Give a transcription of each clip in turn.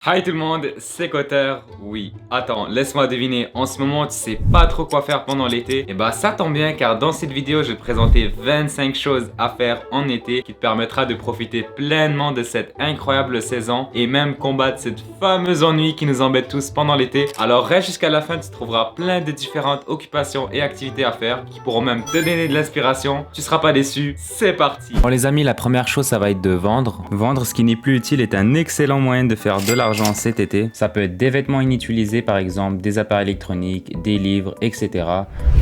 Hi tout le monde, c'est Cotter. Oui, attends, laisse-moi deviner, en ce moment tu sais pas trop quoi faire pendant l'été. Et bah ça tombe bien car dans cette vidéo je vais te présenter 25 choses à faire en été qui te permettra de profiter pleinement de cette incroyable saison et même combattre cette fameuse ennui qui nous embête tous pendant l'été. Alors reste jusqu'à la fin, tu trouveras plein de différentes occupations et activités à faire qui pourront même te donner de l'inspiration. Tu seras pas déçu, c'est parti. Bon les amis, la première chose ça va être de vendre. Vendre ce qui n'est plus utile est un excellent moyen de faire de l'argent cet été. Ça peut être des vêtements inutilisés par exemple, des appareils électroniques, des livres, etc.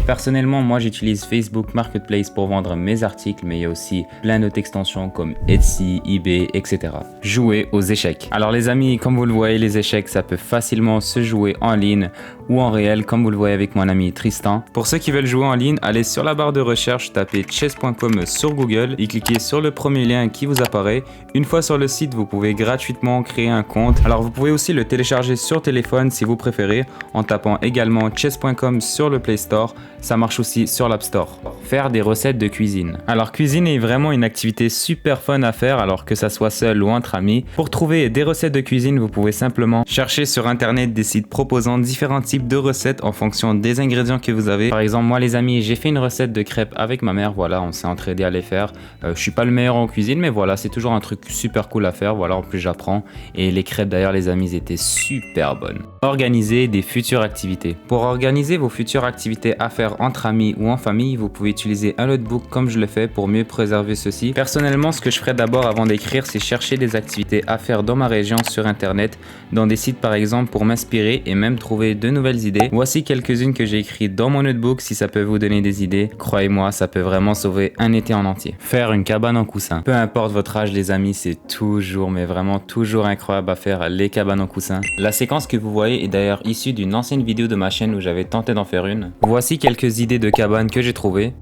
Personnellement, moi j'utilise Facebook Marketplace pour vendre mes articles, mais il y a aussi plein d'autres extensions comme Etsy, eBay, etc. Jouer aux échecs. Alors les amis, comme vous le voyez, les échecs ça peut facilement se jouer en ligne ou en réel, comme vous le voyez avec mon ami Tristan. Pour ceux qui veulent jouer en ligne, allez sur la barre de recherche, tapez chess.com sur Google et cliquez sur le premier lien qui vous apparaît. Une fois sur le site, vous pouvez gratuitement créer un compte. Alors vous pouvez aussi le télécharger sur téléphone si vous préférez, en tapant également chess.com sur le Play Store. Ça marche aussi sur l'App Store. Faire des recettes de cuisine. Alors cuisine est vraiment une activité super fun à faire, alors que ça soit seul ou entre amis. Pour trouver des recettes de cuisine, vous pouvez simplement chercher sur internet des sites proposant différents types de recettes en fonction des ingrédients que vous avez. Par exemple, moi les amis, j'ai fait une recette de crêpes avec ma mère, voilà, on s'est entraîné à les faire. Je suis pas le meilleur en cuisine, mais voilà, c'est toujours un truc super cool à faire, voilà, en plus j'apprends. Et les crêpes d'ailleurs les amis étaient super bonnes. Organiser des futures activités. Pour organiser vos futures activités à faire entre amis ou en famille, vous pouvez utiliser un notebook comme je le fais pour mieux préserver ceci. Personnellement, ce que je ferais d'abord avant d'écrire, c'est chercher des activités à faire dans ma région sur internet, dans des sites par exemple pour m'inspirer et même trouver de nouvelles idées. Voici quelques-unes que j'ai écrites dans mon notebook si ça peut vous donner des idées. Croyez-moi, ça peut vraiment sauver un été en entier. Faire une cabane en coussin. Peu importe votre âge les amis, c'est toujours, mais vraiment toujours incroyable à faire les cabanes en coussin. La séquence que vous voyez est d'ailleurs issue d'une ancienne vidéo de ma chaîne où j'avais tenté d'en faire une. Voici quelques idées de cabanes que j'ai trouvées.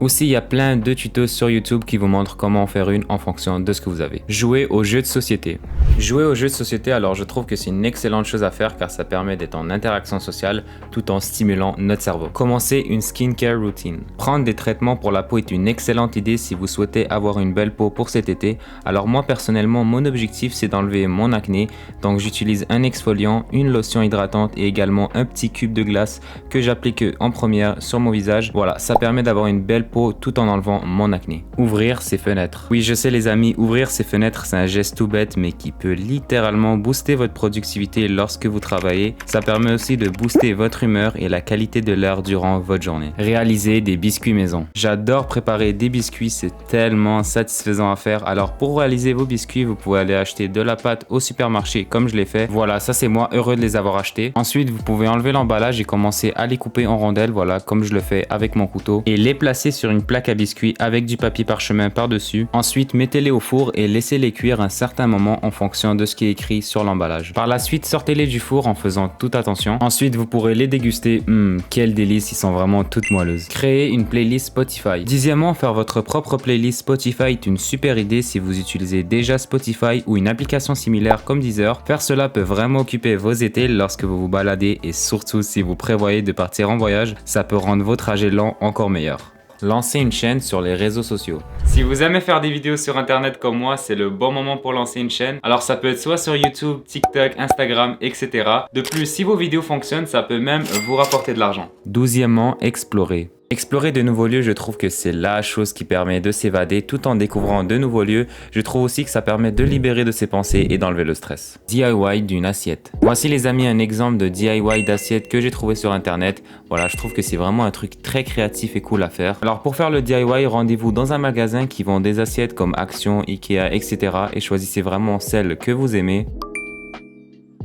Aussi, il y a plein de tutos sur YouTube qui vous montrent comment en faire une en fonction de ce que vous avez. Jouer aux jeux de société. Jouer aux jeux de société, alors je trouve que c'est une excellente chose à faire car ça permet d'être en interaction sociale tout en stimulant notre cerveau. Commencer une skincare routine. Prendre des traitements pour la peau est une excellente idée si vous souhaitez avoir une belle peau pour cet été. Alors moi personnellement, mon objectif c'est d'enlever mon acné. Donc j'utilise un exfoliant, une lotion hydratante et également un petit cube de glace que j'applique en première sur mon visage. Voilà, ça permet d'avoir une belle peau tout en enlevant mon acné. Ouvrir ses fenêtres. Oui, je sais les amis, ouvrir ses fenêtres, c'est un geste tout bête mais qui peut littéralement booster votre productivité lorsque vous travaillez. Ça permet aussi de booster votre humeur et la qualité de l'air durant votre journée. Réaliser des biscuits maison. J'adore préparer des biscuits, c'est tellement satisfaisant à faire. Alors pour réaliser vos biscuits, vous pouvez aller acheter de la pâte au supermarché comme je l'ai fait. Voilà, ça c'est moi heureux de les avoir achetés. Ensuite, vous pouvez enlever l'emballage et commencer à les couper en rondelles, voilà, comme je le fais avec mon couteau, et les placer sur une plaque à biscuits avec du papier parchemin par-dessus. Ensuite, mettez-les au four et laissez-les cuire un certain moment en fonction de ce qui est écrit sur l'emballage. Par la suite, sortez-les du four en faisant toute attention. Ensuite, vous pourrez les déguster. Quel délice, ils sont vraiment toutes moelleuses. Créer une playlist Spotify. Dixièmement, faire votre propre playlist Spotify est une super idée si vous utilisez déjà Spotify ou une application similaire comme Deezer. Faire cela peut vraiment occuper vos étés lorsque vous vous baladez et surtout si vous prévoyez de partir en voyage, ça peut rendre vos trajets lents encore meilleurs. Lancer une chaîne sur les réseaux sociaux. Si vous aimez faire des vidéos sur internet comme moi, c'est le bon moment pour lancer une chaîne. Alors ça peut être soit sur YouTube, TikTok, Instagram, etc. De plus, si vos vidéos fonctionnent, ça peut même vous rapporter de l'argent. Douzièmement, explorer. Explorer de nouveaux lieux, je trouve que c'est la chose qui permet de s'évader tout en découvrant de nouveaux lieux. Je trouve aussi que ça permet de libérer de ses pensées et d'enlever le stress. DIY d'une assiette. Voici les amis un exemple de DIY d'assiette que j'ai trouvé sur internet. Voilà, je trouve que c'est vraiment un truc très créatif et cool à faire. Alors pour faire le DIY, rendez-vous dans un magasin qui vend des assiettes comme Action, Ikea, etc. et choisissez vraiment celle que vous aimez.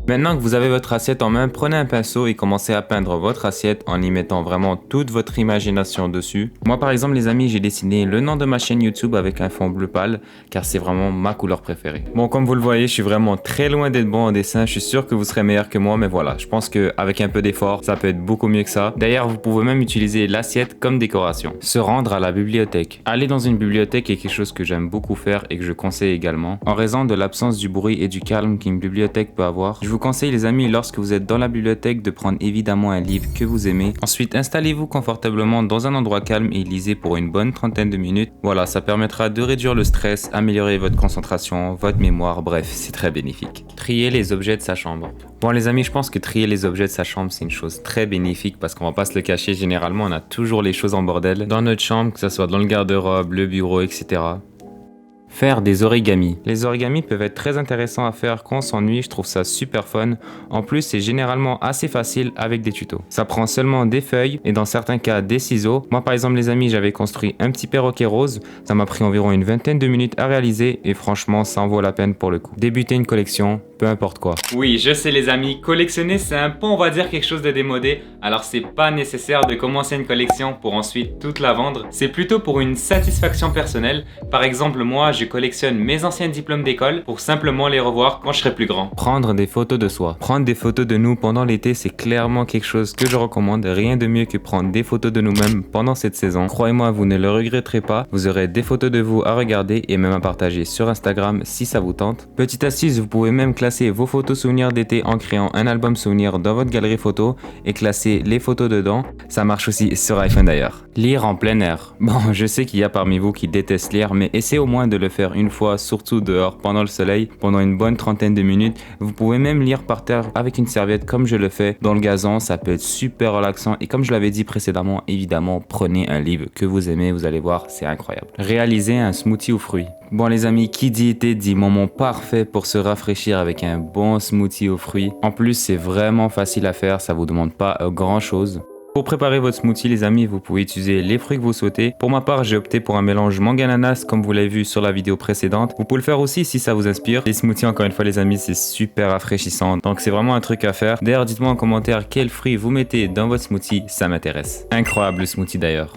Maintenant que vous avez votre assiette en main, prenez un pinceau et commencez à peindre votre assiette en y mettant vraiment toute votre imagination dessus. Moi par exemple les amis, j'ai dessiné le nom de ma chaîne YouTube avec un fond bleu pâle car c'est vraiment ma couleur préférée. Bon, comme vous le voyez, je suis vraiment très loin d'être bon en dessin. Je suis sûr que vous serez meilleur que moi, mais voilà, je pense qu'avec un peu d'effort, ça peut être beaucoup mieux que ça. D'ailleurs, vous pouvez même utiliser l'assiette comme décoration. Se rendre à la bibliothèque. Aller dans une bibliothèque est quelque chose que j'aime beaucoup faire et que je conseille également. En raison de l'absence du bruit et du calme qu'une bibliothèque peut avoir, je vous conseille les amis, lorsque vous êtes dans la bibliothèque, de prendre évidemment un livre que vous aimez. Ensuite, installez-vous confortablement dans un endroit calme et lisez pour une bonne trentaine de minutes. Voilà, ça permettra de réduire le stress, améliorer votre concentration, votre mémoire, bref, c'est très bénéfique. Trier les objets de sa chambre. Bon les amis, je pense que trier les objets de sa chambre c'est une chose très bénéfique parce qu'on va pas se le cacher, généralement on a toujours les choses en bordel dans notre chambre, que ce soit dans le garde-robe, le bureau, etc. Faire des origamis. Les origamis peuvent être très intéressants à faire quand on s'ennuie, je trouve ça super fun. En plus, c'est généralement assez facile avec des tutos. Ça prend seulement des feuilles et dans certains cas des ciseaux. Moi par exemple les amis, j'avais construit un petit perroquet rose. Ça m'a pris environ une vingtaine de minutes à réaliser et franchement ça en vaut la peine pour le coup. Débuter une collection, peu importe quoi. Oui, je sais les amis, collectionner c'est un peu on va dire quelque chose de démodé. Alors c'est pas nécessaire de commencer une collection pour ensuite toute la vendre. C'est plutôt pour une satisfaction personnelle. Par exemple moi, je collectionne mes anciens diplômes d'école pour simplement les revoir quand je serai plus grand. Prendre des photos de soi. Prendre des photos de nous pendant l'été, c'est clairement quelque chose que je recommande. Rien de mieux que prendre des photos de nous-mêmes pendant cette saison. Croyez-moi, vous ne le regretterez pas. Vous aurez des photos de vous à regarder et même à partager sur Instagram si ça vous tente. Petite astuce, vous pouvez même classer vos photos souvenirs d'été en créant un album souvenir dans votre galerie photo et classer les photos dedans. Ça marche aussi sur iPhone d'ailleurs. Lire en plein air. Bon, je sais qu'il y a parmi vous qui détestent lire, mais essayez au moins de le faire une fois, surtout dehors, pendant le soleil, pendant une bonne trentaine de minutes. Vous pouvez même lire par terre avec une serviette comme je le fais dans le gazon, ça peut être super relaxant et comme je l'avais dit précédemment, évidemment, prenez un livre que vous aimez, vous allez voir, c'est incroyable. Réaliser un smoothie aux fruits. Bon les amis, qui dit été dit moment parfait pour se rafraîchir avec un bon smoothie aux fruits. En plus, c'est vraiment facile à faire, ça vous demande pas grand chose. Pour préparer votre smoothie les amis, vous pouvez utiliser les fruits que vous souhaitez. Pour ma part, j'ai opté pour un mélange mangue-ananas comme vous l'avez vu sur la vidéo précédente. Vous pouvez le faire aussi si ça vous inspire. Les smoothies encore une fois les amis, c'est super rafraîchissant. Donc c'est vraiment un truc à faire. D'ailleurs, dites-moi en commentaire quels fruits vous mettez dans votre smoothie, ça m'intéresse. Incroyable le smoothie d'ailleurs.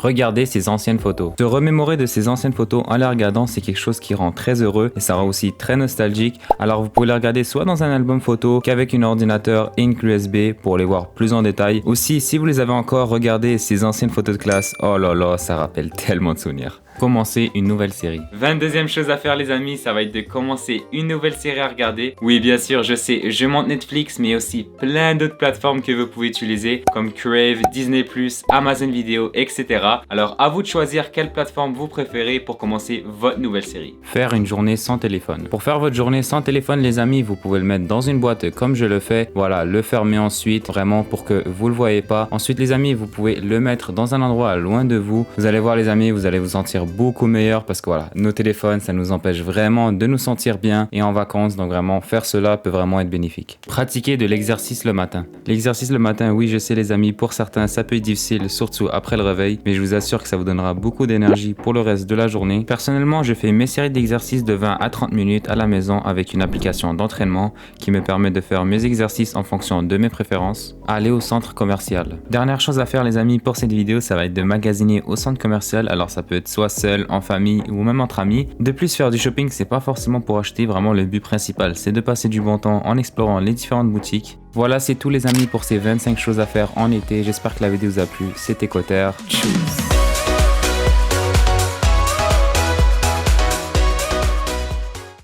Regardez ses anciennes photos. Se remémorer de ses anciennes photos en les regardant, c'est quelque chose qui rend très heureux et ça rend aussi très nostalgique. Alors vous pouvez les regarder soit dans un album photo qu'avec un ordinateur et une clé USB pour les voir plus en détail. Aussi, si vous les avez encore, regardez ces anciennes photos de classe. Oh là là, ça rappelle tellement de souvenirs. Commencer une nouvelle série. 22e chose à faire les amis, ça va être de commencer une nouvelle série à regarder. Oui bien sûr, je sais, je monte Netflix mais aussi plein d'autres plateformes que vous pouvez utiliser comme Crave, Disney+, Amazon Video, etc. Alors à vous de choisir quelle plateforme vous préférez pour commencer votre nouvelle série. Faire une journée sans téléphone. Pour faire votre journée sans téléphone les amis, vous pouvez le mettre dans une boîte comme je le fais. Voilà, le fermer ensuite, vraiment pour que vous le voyez pas. Ensuite les amis, vous pouvez le mettre dans un endroit loin de vous. Vous allez voir les amis, vous allez vous sentir beaucoup meilleur parce que voilà, nos téléphones ça nous empêche vraiment de nous sentir bien et en vacances, donc vraiment faire cela peut vraiment être bénéfique. Pratiquer de l'exercice le matin. L'exercice le matin, oui je sais les amis, pour certains ça peut être difficile, surtout après le réveil, mais je vous assure que ça vous donnera beaucoup d'énergie pour le reste de la journée. Personnellement je fais mes séries d'exercices de 20 à 30 minutes à la maison avec une application d'entraînement qui me permet de faire mes exercices en fonction de mes préférences. Aller au centre commercial. Dernière chose à faire les amis pour cette vidéo, ça va être de magasiner au centre commercial, alors ça peut être soit seul, en famille ou même entre amis. De plus, faire du shopping c'est pas forcément pour acheter, vraiment le but principal c'est de passer du bon temps en explorant les différentes boutiques. Voilà, c'est tout les amis pour ces 25 choses à faire en été. J'espère que la vidéo vous a plu. C'était Cotter. Tchuss.